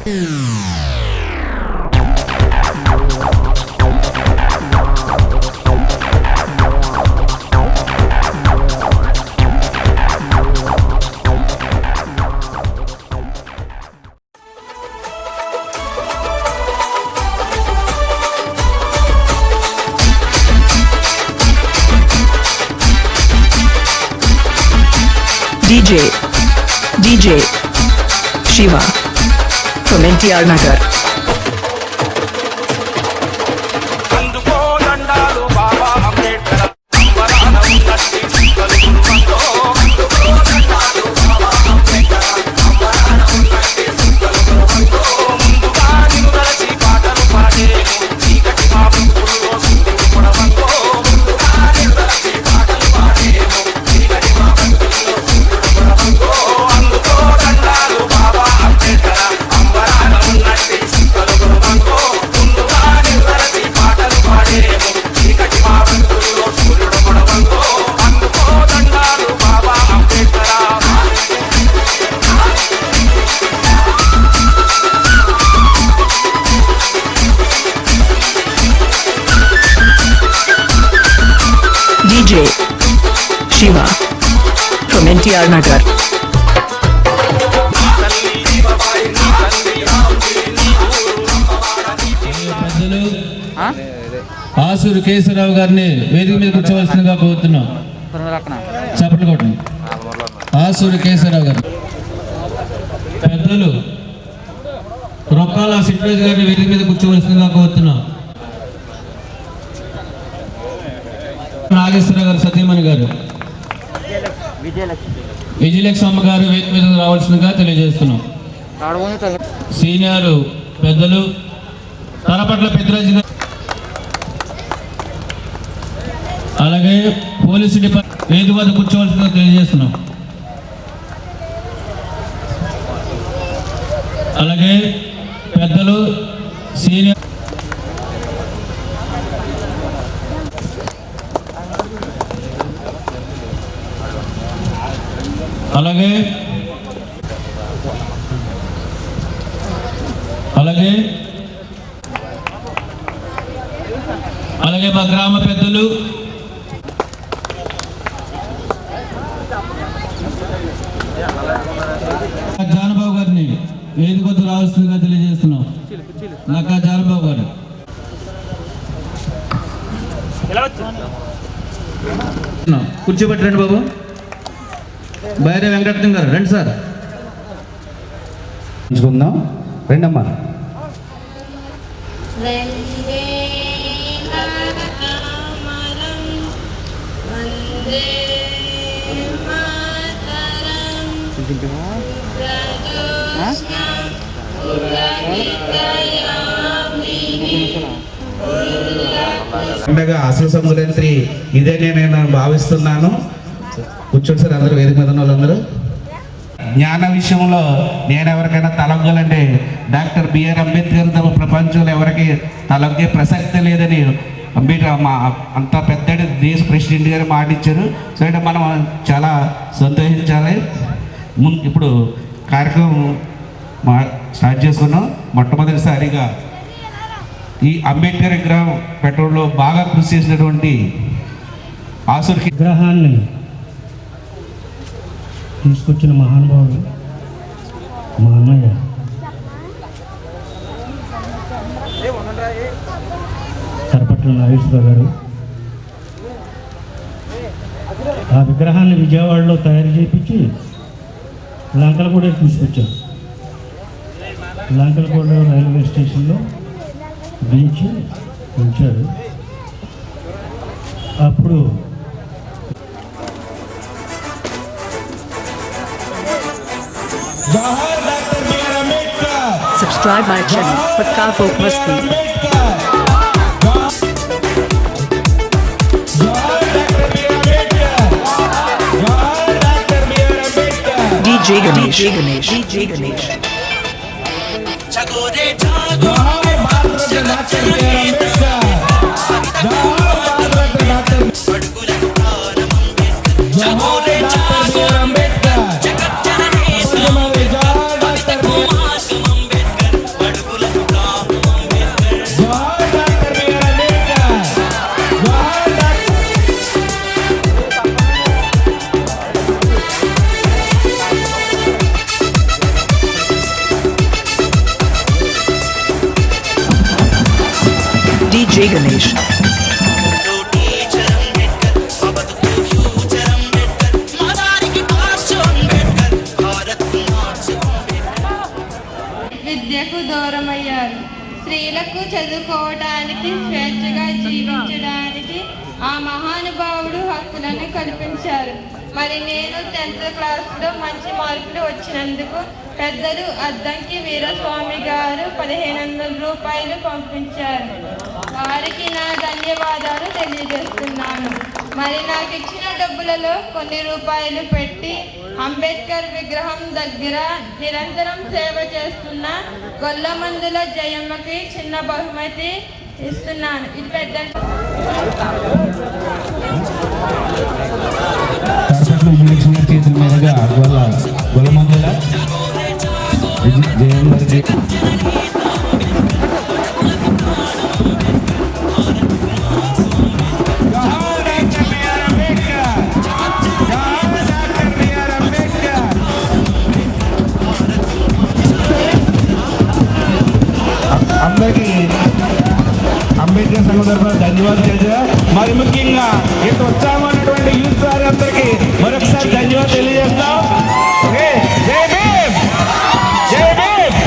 DJ Shiva from NTR Nagar. DJ Shiva from NTR Nagar. ఆసూరు Keshavarao గారిని వేదిక మీద కూర్చోవలసిందిగా కోరుతున్నాం. చప్పట్లు కొట్టండి. ఆసూరు కేశవరావు గారు. పెద్దలు రొక్కాల సిట్రాజ్ గారిని వేదిక మీద కూర్చోవలసిందిగా కోరుతున్నాం. నాగేశ్వరరావు గారు సతీమణి గారు, విజయలక్ష్మి గారు వేదిక మీద రావాల్సిందిగా తెలియజేస్తున్నాం. సీనియర్ పెద్దలు తలపట్ల పెద్దరాజు గారు, అలాగే పోలీసు డిపార్ట్మెంట్ వేదిక వద్ద కూర్చోవలసిందిగా తెలియజేస్తున్నాం. అలాగే పెద్దలు సీనియర్ అలాగే అలాగే అలాగే మా గ్రామ పెద్దలు జానబాబు గారిని వేదిక వద్ద రావాల్సిందిగా తెలియజేస్తున్నాం. నక్కా జానబాబు గారు. కూర్చోబెట్టండి బాబు. బైరే వెంకటరత్నం గారు రండి సార్. ఉంచుకుందాం. రెండమ్మా. పండగ అసలు సంక్రాంతి ఇదేనే నేను భావిస్తున్నాను. కూర్చోండి సార్ అందరూ, వేదిక మీద ఉన్న వాళ్ళందరూ. జ్ఞాన విషయంలో నేను ఎవరికైనా తలొగ్గాలంటే డాక్టర్ బిఆర్ అంబేద్కర్ ప్రపంచంలో ఎవరికి తలొగ్గే ప్రసక్తి లేదని అంబేద్కర్ మా అంత పెద్ద దేశ ప్రెసిడెంట్ గారు మాట ఇచ్చారు. సో అంటే మనం చాలా సంతోషించాలి. ఇప్పుడు కార్యక్రమం స్టార్ట్ చేసుకున్నాం. మొట్టమొదటిసారిగా ఈ అంబేద్కర్ విగ్రహం పెట్టడంలో బాగా కృషి చేసినటువంటి ఆసూరు విగ్రహాన్ని తీసుకొచ్చిన మహానుభావుడు మా అన్నయ్య కరపట్ల నాగేశ్వరరావు గారు. ఆ విగ్రహాన్ని విజయవాడలో తయారు చేయించి లంకలగూడ తీసుకొచ్చారు. లంకలగూడ రైల్వే స్టేషన్లో దించి ఉంచారు. అప్పుడు Subscribe my channel, Pakka Folk Masti. DJ Ganesh. DJ Ganesh. DJ Ganesh. విద్యకు దూరమయ్యారు. స్త్రీలకు చదువుకోవడానికి స్వేచ్ఛగా జీవించడానికి ఆ మహానుభావుడు హక్కులను కల్పించారు. మరి నేను 10th క్లాస్లో మంచి మార్కులు వచ్చినందుకు పెద్దలు అద్దంకి వీరస్వామి గారు 1500 రూపాయలు పంపించారు. వారికి నా ధన్యవాదాలు తెలియజేస్తున్నాను. మరి నాకు ఇచ్చిన డబ్బులలో కొన్ని రూపాయలు పెట్టి అంబేద్కర్ విగ్రహం దగ్గర నిరంతరం సేవ చేస్తున్న గొల్లమందుల జయమ్మకి చిన్న బహుమతి ఇస్తున్నాను. ఇది పెద్ద చేతుల మీదుగా గొల్లమందుల జయంగారికి అందరికీ అంబేద్కర్ సంఘం తరఫున ధన్యవాదాలు తెలియజేయ మరి ముఖ్యంగా ఇంత ఉత్సాహమైనటువంటి యూత్ వారి అందరికీ మరొకసారి ధన్యవాదాలు తెలియజేస్తాం. ఓకే, జై భీమ్, జై భీమ్.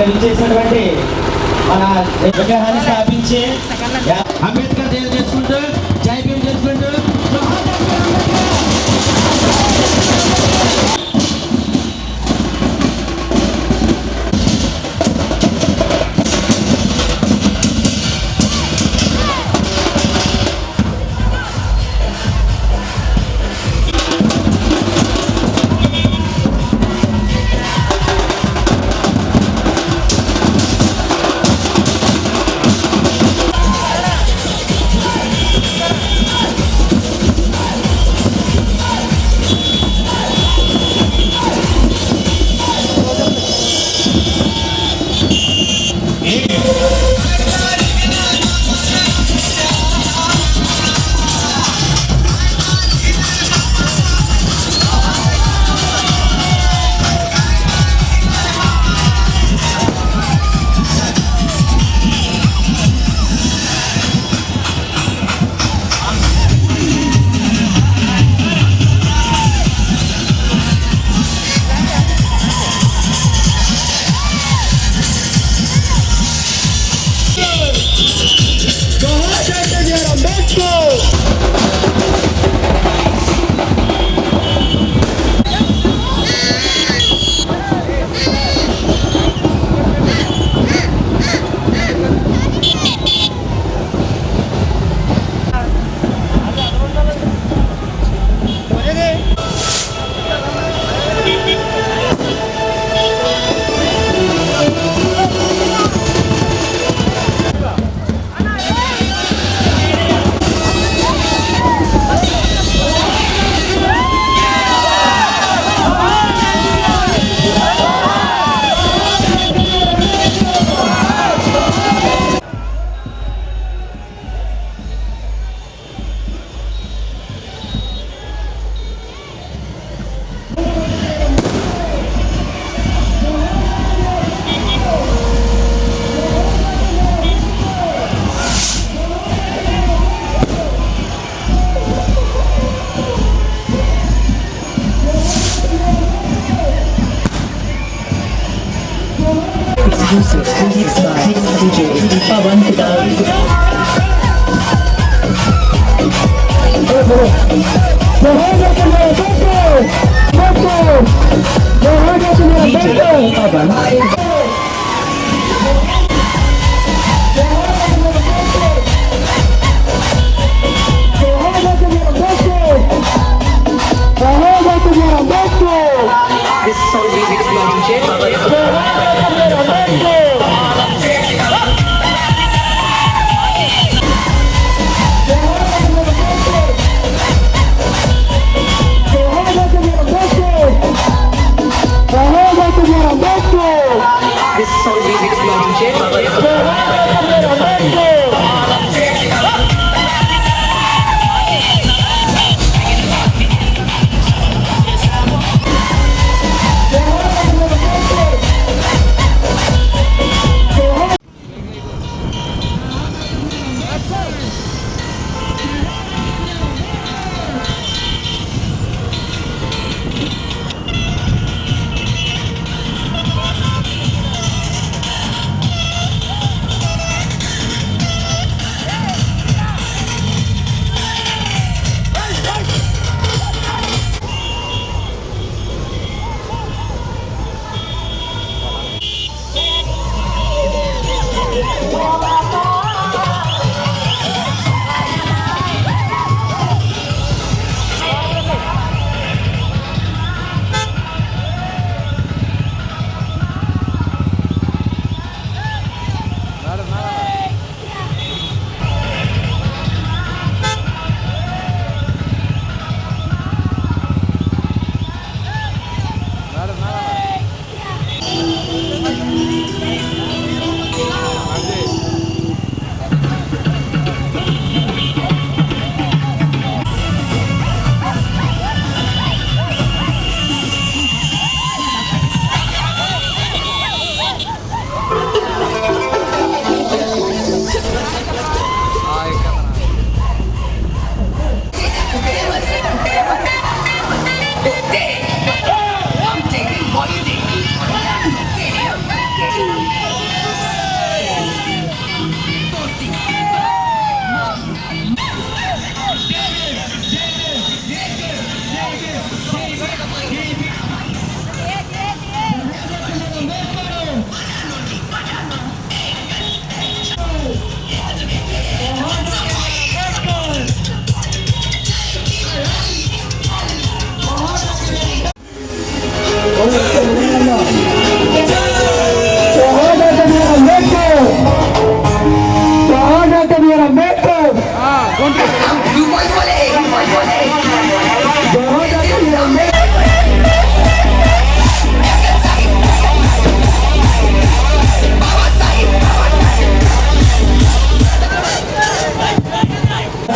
విచ్చేసినటువంటి మన విగ్రహాన్ని స్థాపించి అంబేద్కర్ జయంతి చేసుకుంటూ జై భీమ్ చేసుకుంటూ జోహార్ doctor Ambedkar. Exclusive remix by DJ Pawan Kudal. DJ Pawan. This song remix by DJ Pawan. This song remix by DJ Pawan.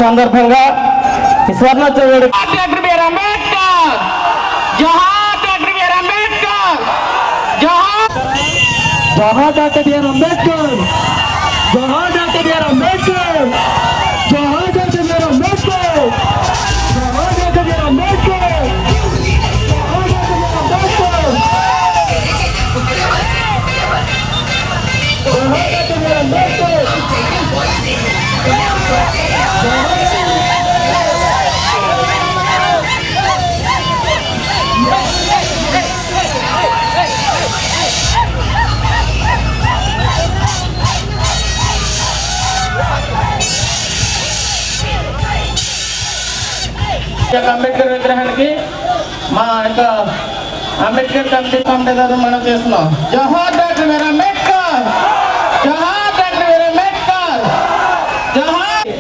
సందర్భంగా ఈ స్వర్ణోత్సవ వేడుక డాక్టర్ బిఆర్ అంబేద్కర్ జోహార్ డాక్టర్ బిఆర్ అంబేద్కర్ జోహార్ జోహార్ డాక్టర్ బిఆర్ అంబేద్కర్ జోహార్ డాక్టర్ బిఆర్ అంబేద్కర్ జోహార్ డాక్టర్ బిఆర్ అంబేద్కర్ జోహార్ డాక్టర్ బిఆర్ అంబేద్కర్ జోహార్ డాక్టర్ బిఆర్ అంబేద్కర్ అంబేద్కర్ విగ్రహానికి మా యొక్క అంబేద్కర్ కమిటీ తరఫున మనం చేస్తున్నాం. జోహార్ డాక్టర్ బిఆర్ అంబేద్కర్ జోహార్ డాక్టర్ బిఆర్ అంబేద్కర్ జోహార్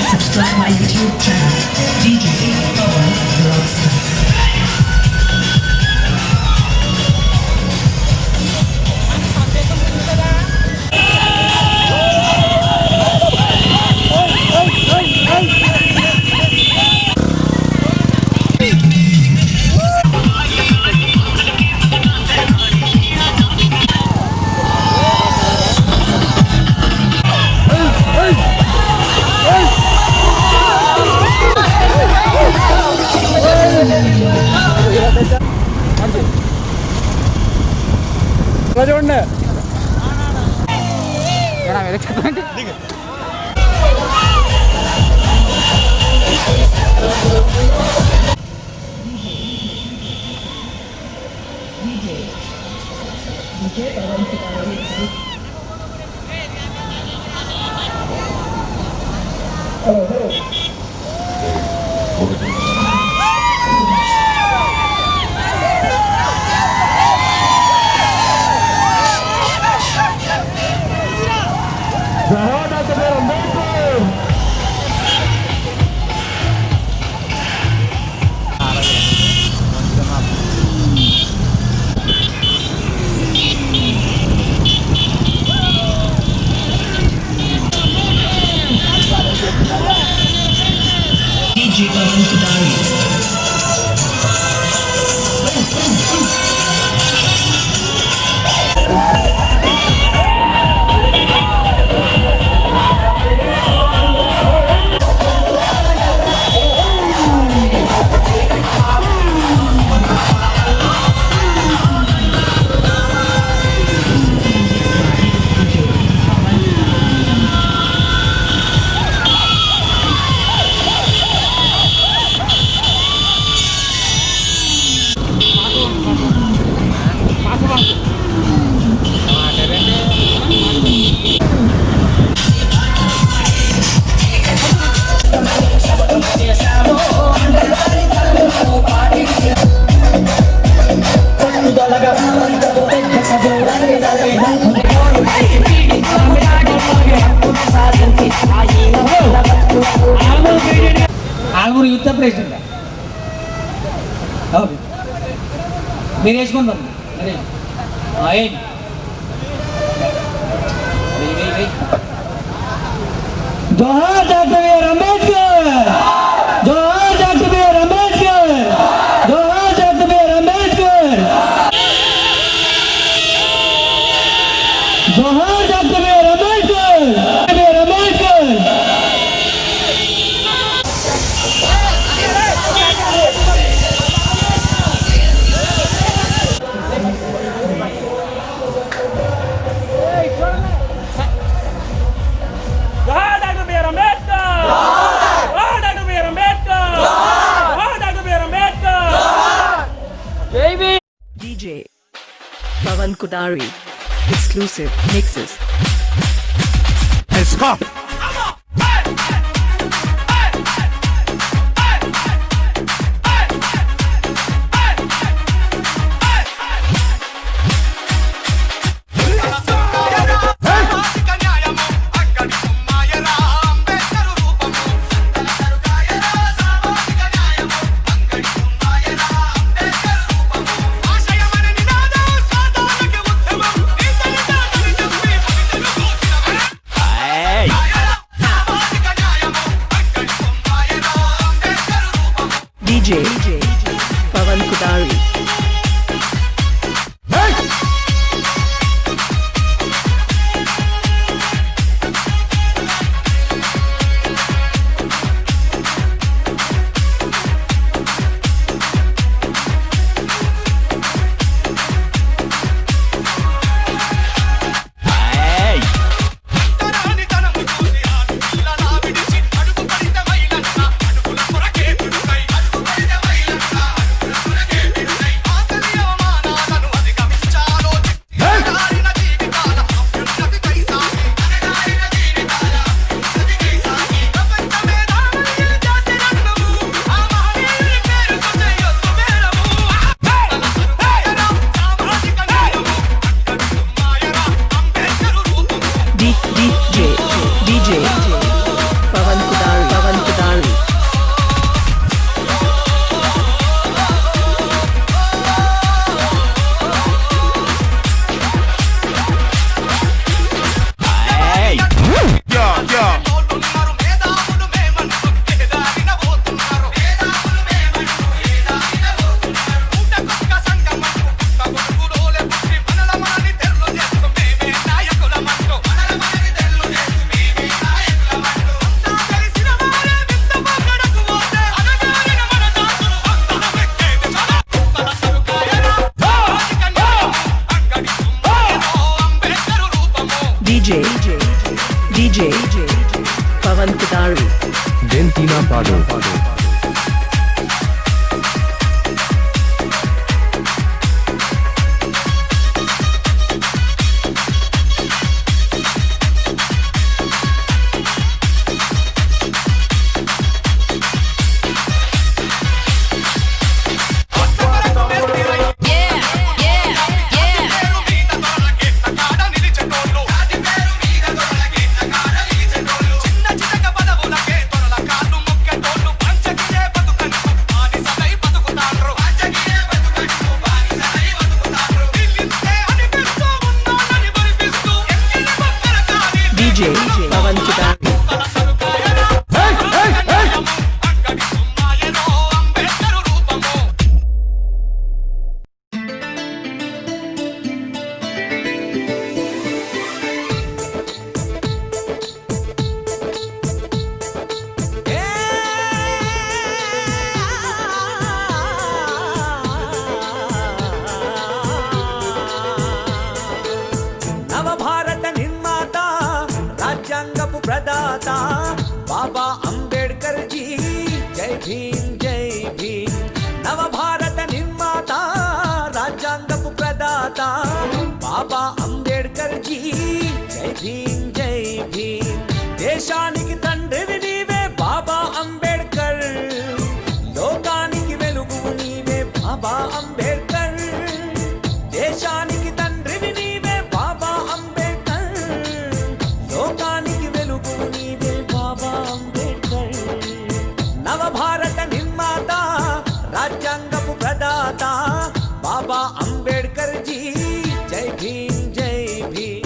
subscribe my YouTube channel, DJ Pawan Rockstar. చూడండి ఆల్మూరు యూత్ ప్రెసిడెంట్ అవును మీరు వేసుకుందాం ఏంటి జోహార్ డాక్టర్ బిఆర్ అంబేద్కర్ జోహార్ డాక్టర్ బిఆర్ అంబేద్కర్ జోహార్ డాక్టర్ బిఆర్ అంబేద్కర్ జోహార్ doctor B R Ambedkar B R Ambedkar DJ Pawan Kudari exclusive mixes. Let's go. DJ Pawan Kudari. DJ Pawan Kudari. DJ Pawan Kudari. Dentina Pado. DJ Pawan Kudari. నవభారత నిర్మాత రాజ్యాంగపు ప్రదాత బాబా అంబేడ్కర్ జీ జై భీమ్ జై భీమ్. నవభారత నిర్మాత రాజ్యాంగపు ప్రదాత బాబా Ambedkar G జై భీమ్ జై భీమ్. దేశానికి తండ్రివి నీవే బాబా అంబేడ్కర్, లోకానికి వెలుగు నీవే బాబా అంబేడ్కర్. దేశానికి తండ్రివి నీవే బాబా అంబేద్కర్, లోకానికి వెలుగు నీవే బాబా అంబేద్కర్. నవభారత నిర్మాత రాజ్యాంగపు ప్రదాత బాబా అంబేద్కర్ జీ, జై భీమ్ జై భీమ్.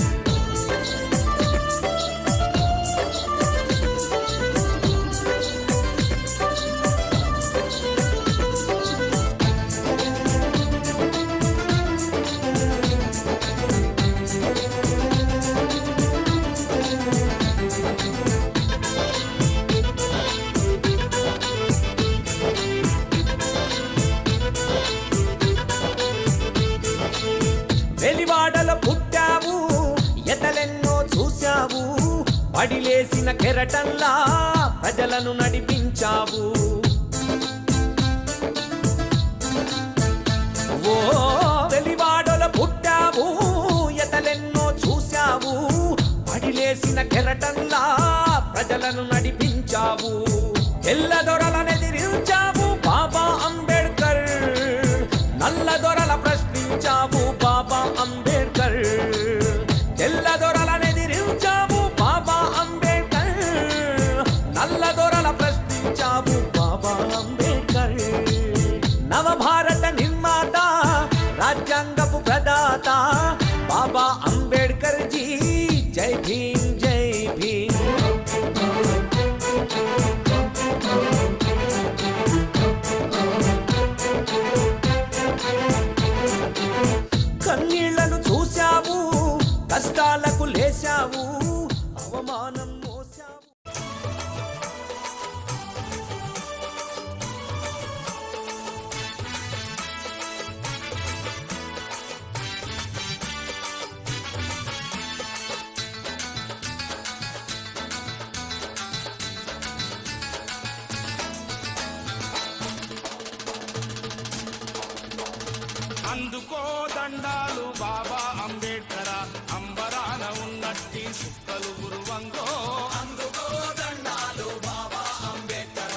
వెలివాడలో పుట్టావు, ఎతలెన్నో చూశావు, పడిలేసిన కెరటంలా ప్రజలను నడిపించావు. ఓ వెలివాడలో పుట్టావు, ఎతలెన్నో చూశావు, పడిలేసిన కెరటంలా ప్రజలను నడిపించావు. తెల్లదొరలనెదిరించావు బాబా అంబేద్కర్, నల్లదొరల ప్రశ్నించావు బాబా అంబేద్కర్. తెల్లదొరలనెదిరించావు బాబా అంబేద్కర్, నల్లదొరల ప్రశ్నించావు బాబా అంబేద్కర్. నవభారత నిర్మాత రాజ్యాంగపు ప్రదాత బాబా అంబేద్కర్ జీ, జై భీమ్ జై భీమ్. కన్నీళ్లను చూశావు, కష్టాలకు లేశావు, అవమానం మోసావు. అందుకో దండాలు బాబా అంబేద్కర, అంబరాన ఉన్నట్టి సుక్కలు గురువంగో. అందుకో దండాలు బాబా అంబేద్కర,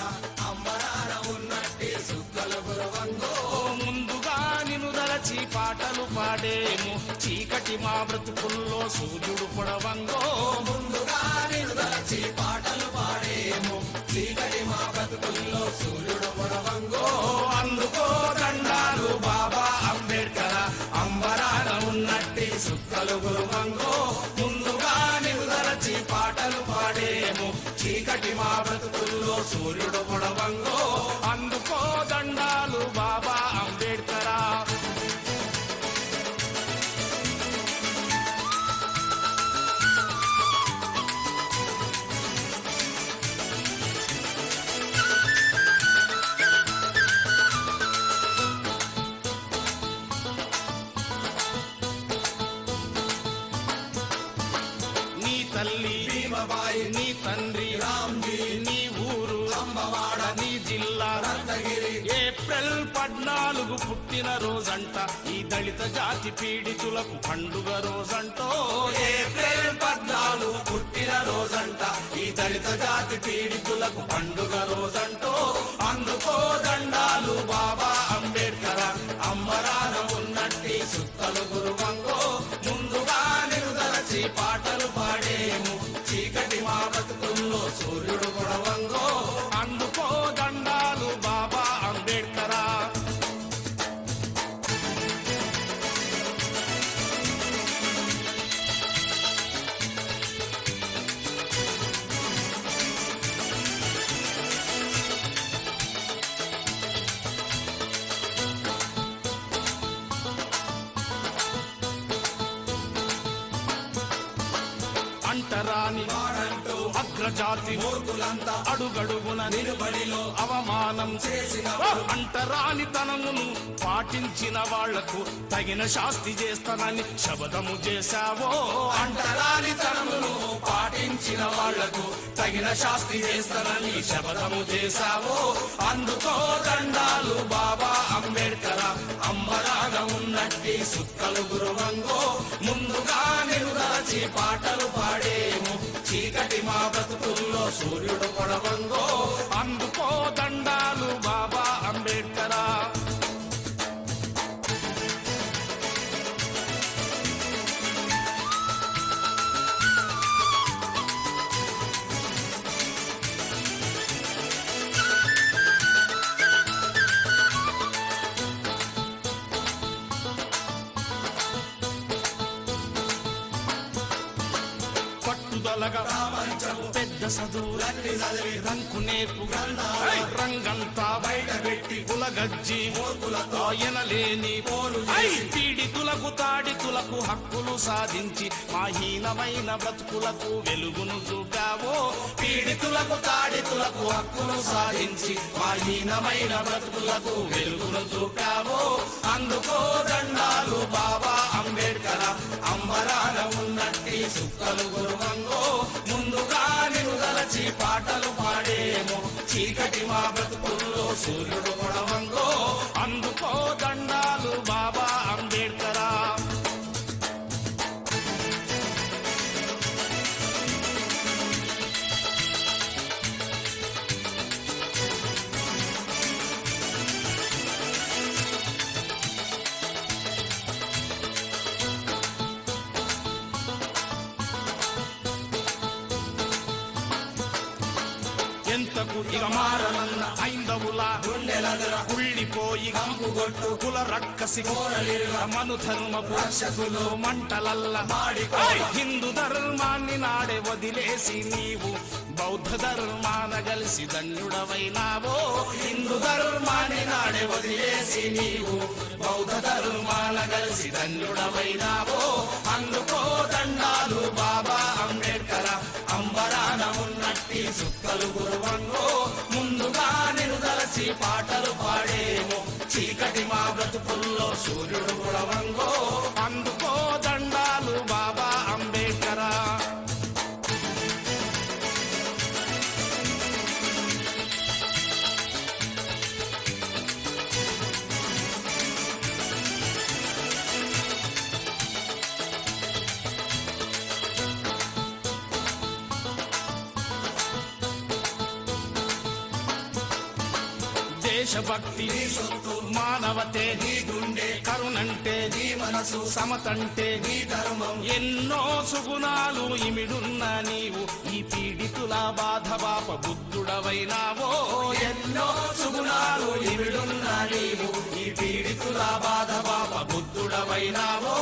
అంబరాన ఉన్నట్టి సుక్కలు గురువంగో. ముందుగా నిన్ను దలచి పాటలు పాడేము, చీకటి మా బ్రతుకుల్లో సూర్యుడు పొడవంగో. ముందుగా నిన్ను దలచి పాటలు పాడేము, చీకటి మా బ్రతుకుల్లో సూర్యుడు పొడవంగో. అందుకో దండాలు బాబా అంబేద్కర, అంబరాన ఉన్నట్టి సుక్కలు గురువంగో. ముందుగా నిలుదరచి పాటలు పాడేము, చీకటి మా బ్రతుకుల్లో సూర్యుడు పొడవంగో. అందుకో దండాలు బాబా అంబేద్కర. తల్లి భీమబాయి, నీ తండ్రి రామ్జీ, నీ ఊరు అంబవాడ, నీ జిల్లా రత్నగిరి. ఏప్రిల్ 14 పుట్టిన రోజంట, ఈ దళిత జాతి పీడితులకు పండుగ రోజంటో. ఏప్రిల్ 14 పుట్టిన రోజంట, ఈ దళిత జాతి పీడితులకు పండుగ రోజంటో. అందుకో దండాలు బాబా అంబేద్కర, అంబరాన ఉన్నట్టి సుక్కలు గురువంగో. ముందుగా నిరుదరచి పాటలు పాడేము, చీకటి మా బ్రతుకుల్లో సూర్యుడు పొడవంగో. అందుకో దండాలు బాబా అంబేద్కర. అంటరాని వాడంటూ అగ్రజాతి మూర్ఖులంతా అడుగడుగున నిలబడిలో అవమానం చేసిన అంటరాని తనమును పాటించిన వాళ్లకు తగిన శాస్తి చేస్తానని శపథము చేశావో. అంటరాని తనమును పాటించిన వాళ్లకు తగిన శాస్తి చేస్తానని శపథము చేశావో. అందుకో దండాలు బాబా అంబేద్కర, అంబరాన ఉన్నట్టి సుక్కలు గురువంగో. ముందుగా నిరుదరచి పాటలు పాడేము, చీకటి మా బ్రతుకుల్లో సూర్యుడు పొడవంగో. అందుకో దండాలు బాబా అంబేద్కర. కలగా పెద్ద చదువులన్నీ చదివి రంకు నేర్పు రంగంతా బయట పెట్టి కులగజ్జి ఎనలేని పీడితులకు తాడితులకు హక్కులు సాధించి మాహీనమైన బ్రతుకులకు వెలుగును చూపావో. పీడితులకు తాడితులకు హక్కులు సాధించి మాహీనమైన బ్రతుకులకు వెలుగును చూపావో. అందుకో దండాలు బాబా అంబేడ్కర్, అంబరాన ఉన్నట్టి సుక్కలు గురువంగో. ముందుగా నిన్ను దలచి పాటలు పాడేమో, చీకటి మా బ్రతుకుల్లో సూర్యుడు కొడవంగో. అందుకో దండాలు బాబా అంబేడ్కరా. ఎంతకు ఇక మారనన్న ఐందవుల గుండెలగర కుళ్ళిపోయి గంపుగొట్టు కుల రక్కసి కోరలిరుగ మను ధర్మపు రక్షకులు మంటలల్ల మాడిపోయి హిందూ ధర్మాన్ని నాడే వదిలేసి నీవు బౌద్ధ ధర్మాన గలిసి ధన్యుడవైనావో. హిందూ ధర్మాన్ని నాడే వదిలేసి నీవు బౌద్ధ ధర్మాన గలిసి ధన్యుడవైనావో. అందుకో దండాలు బాబా అంబేడ్కర్, అంబరాన ఉన్నట్టి సుక్కలు గురువంగో. ముందుగా నిన్ను దలచి పాటలు పాడేమో, చీకటి మా బ్రతుకుల్లో సూర్యుడు గురవంగో. అందుకో దండాలు బాబా అంబేడ్కర్. దేశభక్తి నీ సొత్తు, మానవతే నీ గుండె, కరుణంటే నీ మనసు, సమతంటే నీ ధర్మం. ఎన్నో సుగుణాలు ఇమిడున్న నీవు ఈ పీడితుల బాధ బాప బుద్ధుడవైనావో. ఎన్నో సుగుణాలు ఇమిడున్న నీవు ఈ పీడితుల బాధ బాప బుద్ధుడవైనావో.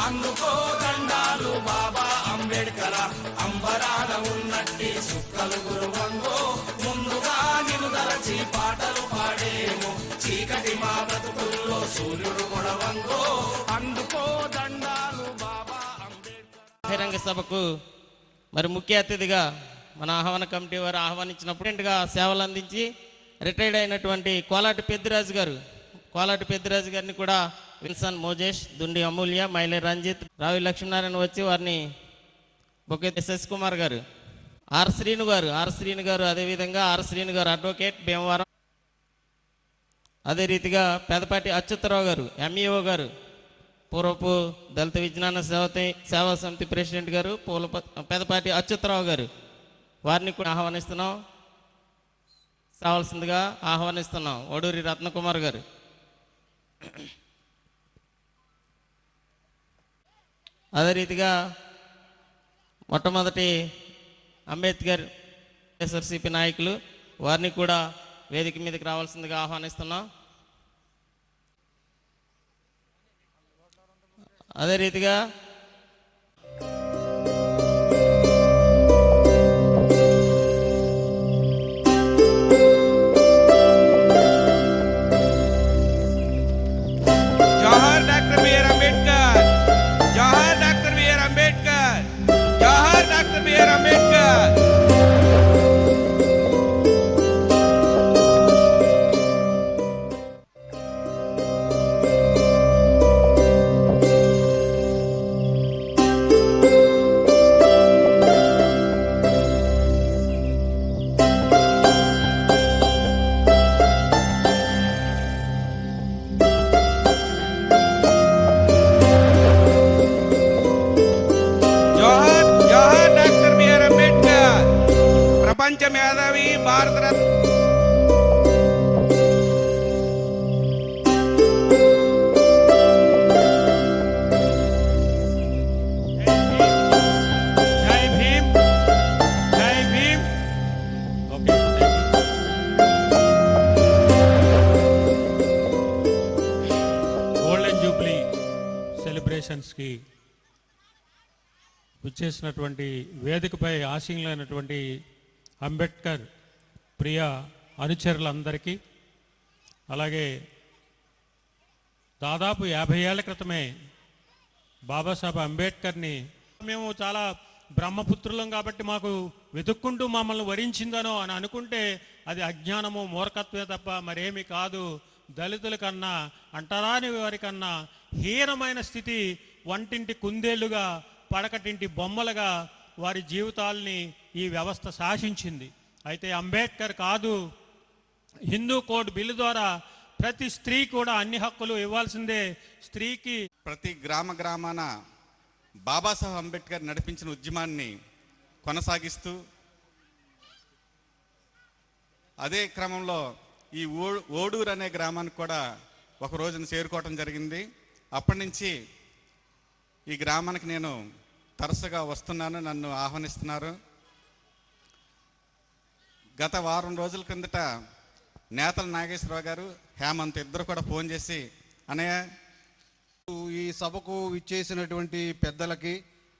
అందుకో దండాలు బాబా అంబేడ్కర్, అంబరాన ఉన్నట్టి సుక్కలు గురువంగో. ముందుగా నిన్ను దలచి పాటలు పాడేమో, చీకటి మా బ్రతుకుల్లో సూర్యుడు కొడవంగో. అందుకో దండాలు బాబా అంబేడ్కర్. బహిరంగ సభకు మరి ముఖ్య అతిథిగా మన ఆహ్వాన కమిటీ వారు ఆహ్వానించినప్పుడు సేవలు అందించి రిటైర్డ్ అయినటువంటి కోలాటి పెద్దిరాజు గారిని కూడా విల్సన్ మోజేష్, దుండి అమూల్య, మైలే రంజిత్, రావి లక్ష్మీనారాయణ వచ్చి వారిని బొకే ఎస్ఎస్ కుమార్ గారు, ఆర్ శ్రీను గారు అదేవిధంగా ఆర్ శ్రీను గారు అడ్వకేట్ భీమవరం, అదే రీతిగా పెదపాటి అచ్యుతరావు గారు ఎంఈఓ గారు, పూర్వపు దళిత విజ్ఞాన సేవా సమితి ప్రెసిడెంట్ గారు పెదపాటి అచ్యుతరావు గారు, వారిని కూడా ఆహ్వానిస్తున్నాం. కావాల్సిందిగా ఆహ్వానిస్తున్నాం ఒడూరి రత్నకుమార్ గారు. అదే రీతిగా మొట్టమొదటి అంబేద్కర్ ఎస్ఆర్సిపి నాయకులు, వారిని కూడా వేదిక మీదకి రావాల్సిందిగా ఆహ్వానిస్తున్నాం. అదే రీతిగా జోహార్ డాక్టర్ బిఆర్ అంబేద్కర్, జోహార్ డాక్టర్ బిఆర్ అంబేద్కర్, జోహార్ డాక్టర్ బిఆర్ అంబేద్కర్. ప్రపంచ మేధావి భారతరత్న జై భీమ్, జై భీమ్. గోల్డెన్ జూబ్లీ సెలబ్రేషన్స్కి వచ్చేసినటువంటి వేదికపై ఆసీనులైనటువంటి అంబేద్కర్ ప్రియ అనుచరులందరికీ, అలాగే దాదాపు 50 ఏళ్ల క్రితమే బాబాసాహెబ్ అంబేద్కర్ని మేము చాలా బ్రహ్మపుత్రులం కాబట్టి మాకు వెతుక్కుంటూ మమ్మల్ని వరించిందనో అని అనుకుంటే అది అజ్ఞానము, మూర్ఖత్వమే తప్ప మరేమీ కాదు. దళితుల కన్నా, అంటరాని వారి కన్నా హీనమైన స్థితి, వంటింటి కుందేళ్లుగా, పడకటింటి బొమ్మలుగా వారి జీవితాల్ని ఈ వ్యవస్థ శాసించింది. అయితే అంబేద్కర్ కాదు, హిందూ కోడ్ బిల్లు ద్వారా ప్రతి స్త్రీ కూడా అన్ని హక్కులు ఇవ్వాల్సిందే. స్త్రీకి ప్రతి గ్రామాన బాబాసాహెబ్ అంబేద్కర్ నడిపించిన ఉద్యమాన్ని కొనసాగిస్తూ అదే క్రమంలో ఈ ఓడూరు అనే గ్రామానికి కూడా ఒక రోజున చేరుకోవటం జరిగింది. అప్పటి నుంచి ఈ గ్రామానికి నేను తరచుగా వస్తున్నాను, నన్ను ఆహ్వానిస్తున్నారు. గత వారం రోజుల కిందట నేతల నాగేశ్వరరావు గారు, హేమంత్ ఇద్దరు కూడా ఫోన్ చేసి, అన్నయ్య ఈ సభకు ఇచ్చేసినటువంటి పెద్దలకి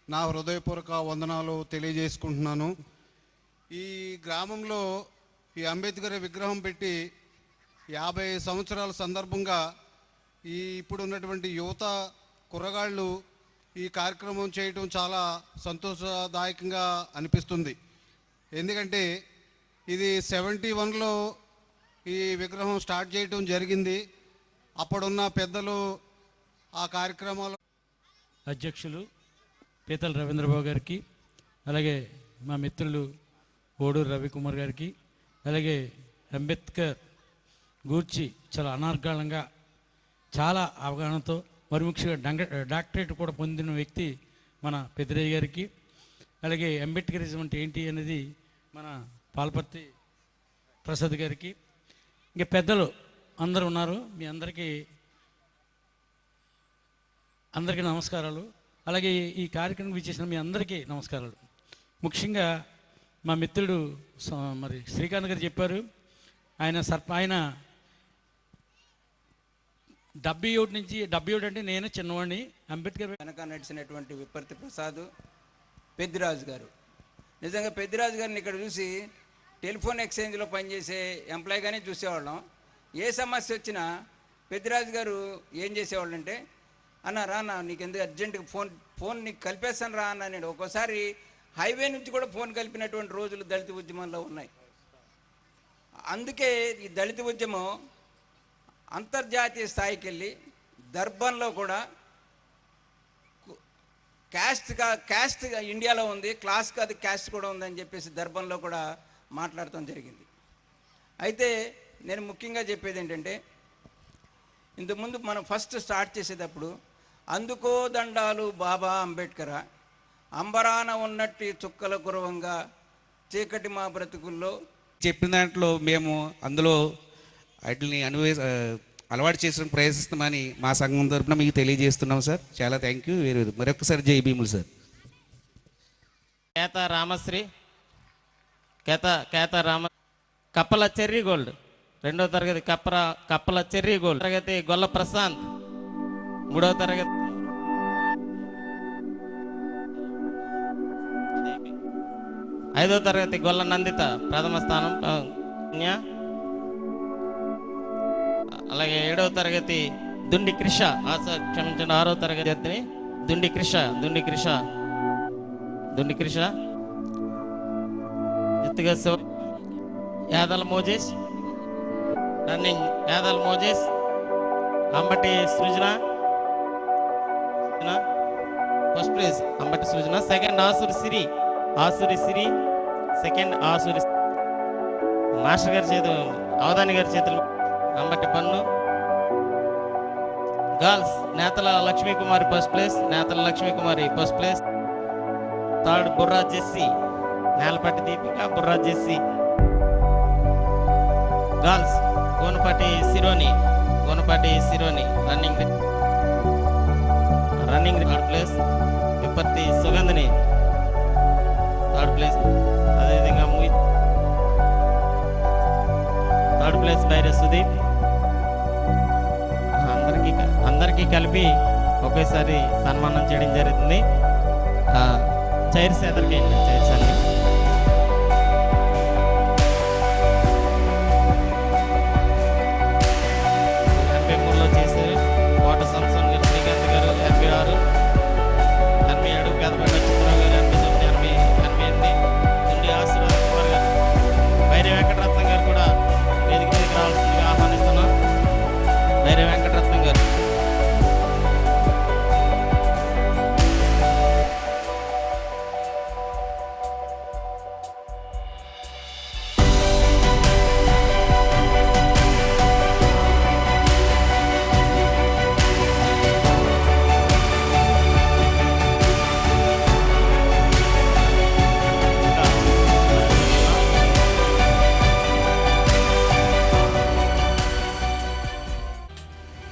నా హృదయపూర్వక వందనాలు తెలియజేసుకుంటున్నాను. ఈ గ్రామంలో ఈ అంబేద్కర్ విగ్రహం పెట్టి 50 సంవత్సరాల సందర్భంగా ఇప్పుడు ఉన్నటువంటి యువత కుర్రగాళ్ళు ఈ కార్యక్రమం చేయటం చాలా సంతోషదాయకంగా అనిపిస్తుంది. ఎందుకంటే ఇది 71లో ఈ విగ్రహం స్టార్ట్ చేయటం జరిగింది. అప్పుడున్న పెద్దలు ఆ కార్యక్రమాలు అధ్యక్షులు పీతల రవీంద్రబాబు గారికి, అలాగే మా మిత్రులు ఓడూరు రవికుమార్ గారికి, అలాగే అంబేద్కర్ గూర్చి చాలా అనర్గళంగా, చాలా అవగాహనతో, మరి ముఖ్యంగా డాక్టరేట్ కూడా పొందిన వ్యక్తి మన పెద్దిరాజు గారికి, అలాగే అంబేద్కరిజం అంటే ఏంటి అనేది మన పాల్పర్తి ప్రసాద్ గారికి, ఇంకా పెద్దలు అందరూ ఉన్నారు. మీ అందరికీ నమస్కారాలు. అలాగే ఈ కార్యక్రమం విచ్చేసిన మీ అందరికీ నమస్కారాలు. ముఖ్యంగా మా మిత్రుడు మరి శ్రీకాంత్ గారు చెప్పారు, ఆయన 77 అంటే నేను చిన్నవాడిని. అంబేద్కర్ వెనక నడిచినటువంటి విపర్తి ప్రసాద్, పెద్దిరాజు గారు, నిజంగా పెద్దిరాజు గారిని ఇక్కడ చూసి టెలిఫోన్ ఎక్స్చేంజ్లో పనిచేసే ఎంప్లాయీగానే చూసేవాళ్ళం. ఏ సమస్య వచ్చినా పెద్దిరాజు గారు ఏం చేసేవాళ్ళు అంటే, అన్న రానా నీకు ఎందుకు అర్జెంటుగా ఫోన్ నీకు కలిపేస్తాను రా అన్న. నేను ఒక్కోసారి హైవే నుంచి కూడా ఫోన్ కలిపినటువంటి రోజులు దళిత ఉద్యమంలో ఉన్నాయి. అందుకే ఈ దళిత ఉద్యమం అంతర్జాతీయ స్థాయికి వెళ్ళి దర్బన్లో కూడా క్యాస్ట్ ఇండియాలో ఉంది, క్లాస్ కాదు క్యాస్ట్ కూడా ఉందని చెప్పేసి దర్బన్లో కూడా మాట్లాడటం జరిగింది. అయితే నేను ముఖ్యంగా చెప్పేది ఏంటంటే, ఇంతకుముందు మనం ఫస్ట్ స్టార్ట్ చేసేటప్పుడు అందుకో దండాలు బాబా అంబేద్కర్, అంబరాన ఉన్నట్టు చుక్కల కురవంగా చీకటి మా బ్రతుకుల్లో చెప్పిన దాంట్లో మేము అందులో వాటిని అలవాటు చేసుకుని ప్రయత్నిస్తామని మా సంఘం తరఫున మీకు తెలియజేస్తున్నాం సార్. చాలా థ్యాంక్ యూ. మరొకసారి జై భీములు సార్. కేత రామశ్రీ, కేత రామ, కప్పల చెర్రీ గోల్డ్ 2వ తరగతి, కప్పల చెర్రీ గోల్డ్ తరగతి గొల్ల ప్రశాంత్ 3వ తరగతి, 5వ తరగతి గొల్ల నందిత ప్రథమ స్థానం, అలాగే 7వ తరగతి దుండి క్రిష, క్షమించండి 6వ తరగతి దుండి క్రిష, జిత్తుగా Yadala Mojesh, running Yadala Mojesh, Ambati Srujana first place, Ambati Srujana. Second Asuri Siri, second Asuri master గారి చేతులు, అవధాని గారి చేతులు, Ambati Pannu. Girls Netala Lakshmikumari first place, first place. Third Burra Jessie, Nelapatti Deepika, Burra Jessie. Girls Gonapati Sironi, running third place. Vipatti Sugandhini third place. అదేవిధంగా థర్డ్ ప్లేస్ బైరే సుదీప్. అందరికీ కలిపి ఒకేసారి సన్మానం చేయడం జరుగుతుంది. చైర్స్ ఎదరికే చైర్స్ అన్ని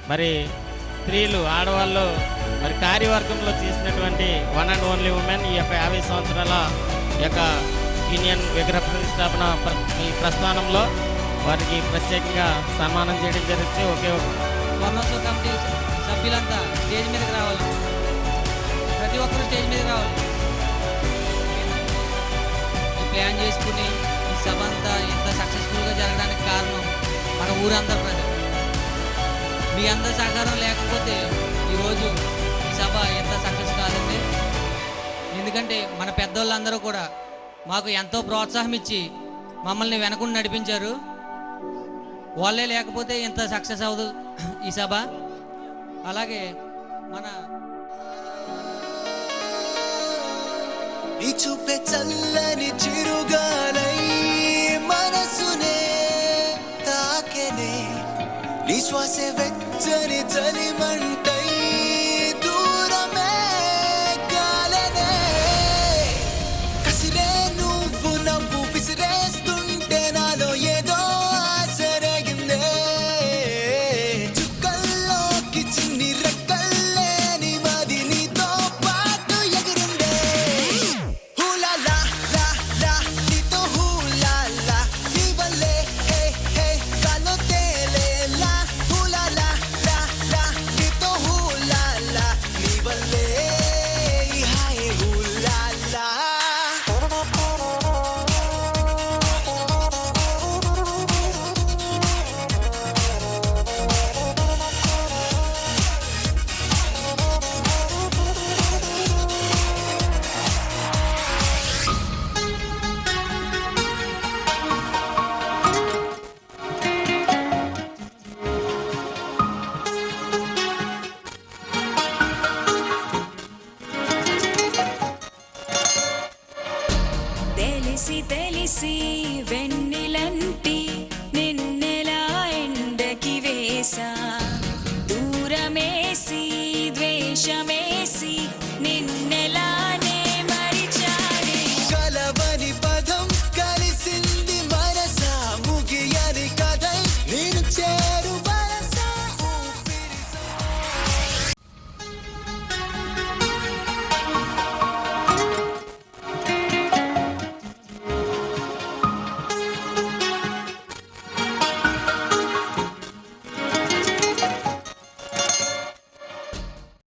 మరి స్త్రీలు ఆడవాళ్ళు మరి కార్యవర్గంలో చేసినటువంటి వన్ అండ్ ఓన్లీ ఉమెన్ ఈ యొక్క 50 సంవత్సరాల యొక్క యూనియన్ విగ్రహ ప్రతిష్టాపన ఈ ప్రస్థానంలో వారికి ప్రత్యేకంగా సన్మానం చేయడం జరుగుతుంది. ఒకే ఒక స్వర్ణోత్సవ కమిటీ సభ్యులంతా స్టేజ్ మీదకి రావాలి. ప్రతి ఒక్కరు స్టేజ్ మీదకి రావాలి. ప్లాన్ చేసుకుని ఈ సభ అంతా ఎంత సక్సెస్ఫుల్గా జరగడానికి కారణం మన ఊరందరూ ప్రజలు. మీ అందరి సహకారం లేకపోతే ఈరోజు ఈ సభ ఎంత సక్సెస్ కాదండి. ఎందుకంటే మన పెద్దోళ్ళందరూ కూడా మాకు ఎంతో ప్రోత్సాహం ఇచ్చి మమ్మల్ని వెనకుండా నడిపించారు. వాళ్ళే లేకపోతే ఎంత సక్సెస్ అవ్వదు ఈ సభ. అలాగే మన నీ చూపే చల్లని చిరుగాలై మనసునే తాకెనే, నీ శ్వాసే వెచ్చని చలిమంటై దూరమే కాలనే, కసిరే నువ్వు నవ్వు విసిరేస్తుంటే నాలో ఏదో ఆసరగిందే, చుక్కల్లోకి చిన్ని రెక్కల్లే నీ మది నీతో పాటు ఎగిరిందే. హూలా లా లా లా నీతో హూలా లా నీ వల్లే హే హే కాలో తేలేలా. హూలా లా లా లా నీతో హూలా లా నీ వల్లే హాయ్ హూలా లా. తెలిసి తెలిసి